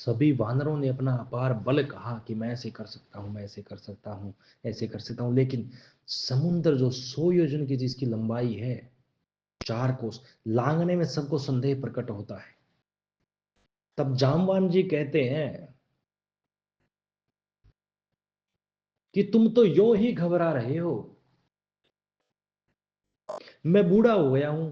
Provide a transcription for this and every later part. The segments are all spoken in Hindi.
सभी वानरों ने अपना अपार बल कहा कि मैं ऐसे कर सकता हूं, मैं ऐसे कर सकता हूं, ऐसे कर सकता हूं, लेकिन समुद्र जो 100 योजन की जिसकी लंबाई है, 4 कोस, लांघने में सबको संदेह प्रकट होता है। तब जामवान जी कहते हैं कि तुम तो यूं ही घबरा रहे हो, मैं बूढ़ा हो गया हूं।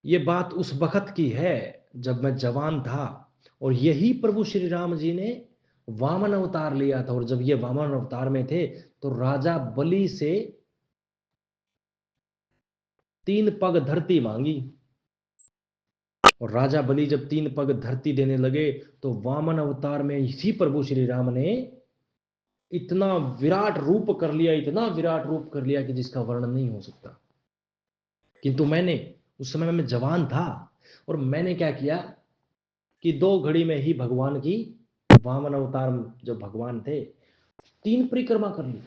ये बात उस वक्त की है जब मैं जवान था, और यही प्रभु श्री राम जी ने वामन अवतार लिया था। और जब ये वामन अवतार में थे तो राजा बलि से 3 पग धरती मांगी, और राजा बलि जब 3 पग धरती देने लगे तो वामन अवतार में इसी प्रभु श्री राम ने इतना विराट रूप कर लिया, इतना विराट रूप कर लिया कि जिसका वर्णन नहीं हो सकता। किंतु मैंने उस समय में जवान था, और मैंने क्या किया कि 2 घड़ी में ही भगवान की, वामन अवतार जो भगवान थे, 3 परिक्रमा कर ली।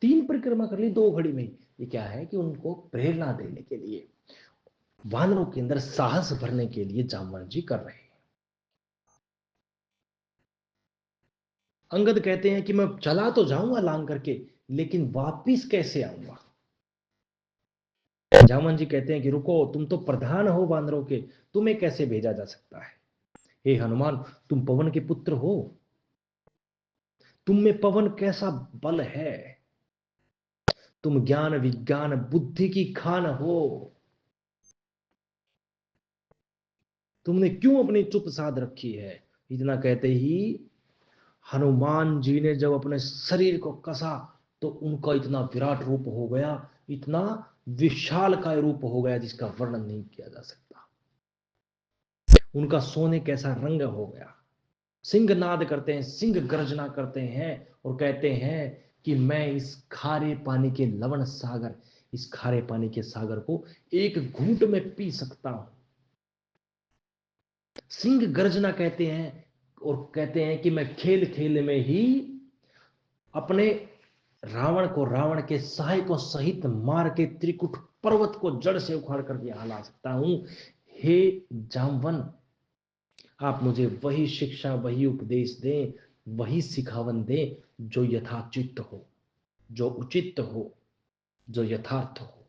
3 परिक्रमा कर ली 2 घड़ी में। ये क्या है कि उनको प्रेरणा देने के लिए, वानरों के अंदर साहस भरने के लिए जामवंत जी कर रहे हैं। अंगद कहते हैं कि मैं चला तो जाऊंगा लांग करके, लेकिन वापिस कैसे आऊंगा। जामवंत जी कहते हैं कि रुको, तुम तो प्रधान हो वानरों के, तुम्हें कैसे भेजा जा सकता है। हे हनुमान, तुम पवन के पुत्र हो, तुम में पवन कैसा बल है, तुम ज्ञान विज्ञान बुद्धि की खान हो, तुमने क्यों अपनी चुप साध रखी है। इतना कहते ही हनुमान जी ने जब अपने शरीर को कसा तो उनका इतना विराट रूप हो गया, इतना विशाल का रूप हो गया जिसका वर्णन नहीं किया जा सकता। उनका सोने कैसा रंग हो गया। सिंह नाद करते हैं, सिंह गर्जना करते हैं, और कहते हैं कि मैं इस खारे पानी के लवण सागर, इस खारे पानी के सागर को एक घूंट में पी सकता हूं। सिंह गर्जना कहते हैं, और कहते हैं कि मैं खेल खेल में ही अपने रावण को, रावण के सहायकों सहित मार के त्रिकुट पर्वत को जड़ से उखाड़ कर यहां ला सकता हूं। हे जामवन, आप मुझे वही शिक्षा, वही उपदेश दें, वही सिखावन दें जो यथाचित हो, जो उचित हो, जो यथार्थ हो।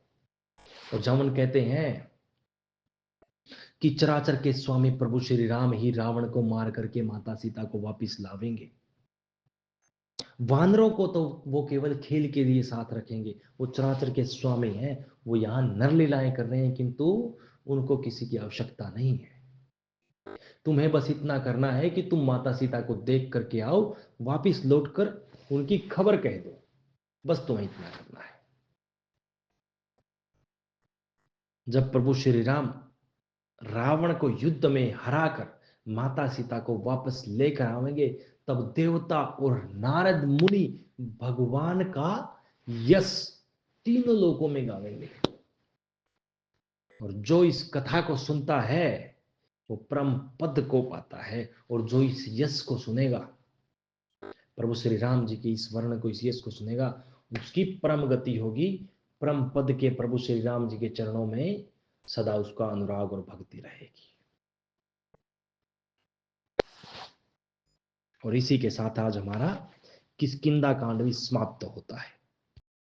और जामवन कहते हैं कि चराचर के स्वामी प्रभु श्री राम ही रावण को मार करके माता सीता को वापिस लावेंगे। वानरों को तो वो केवल खेल के लिए साथ रखेंगे, वो चराचर के स्वामी हैं, वो यहां नरलीलाएं कर रहे हैं, किंतु उनको किसी की आवश्यकता नहीं है। तुम्हें बस इतना करना है कि तुम माता सीता को देख करके आओ, वापिस लौटकर उनकी खबर कह दो, बस तुम्हें इतना करना है। जब प्रभु श्री राम रावण को युद्ध में हराकर माता सीता को वापस लेकर आवेंगे, तब देवता और नारद मुनि भगवान का यश तीनों लोकों में गावेंगे। और जो इस कथा को सुनता है वो परम पद को पाता है, और जो इस यश को सुनेगा, प्रभु श्री राम जी के इस वर्ण को, इस यश को सुनेगा, उसकी परम गति होगी। परम पद के प्रभु श्री राम जी के चरणों में सदा उसका अनुराग और भक्ति रहेगी। और इसी के साथ आज हमारा किष्किंधा कांड भी समाप्त होता है।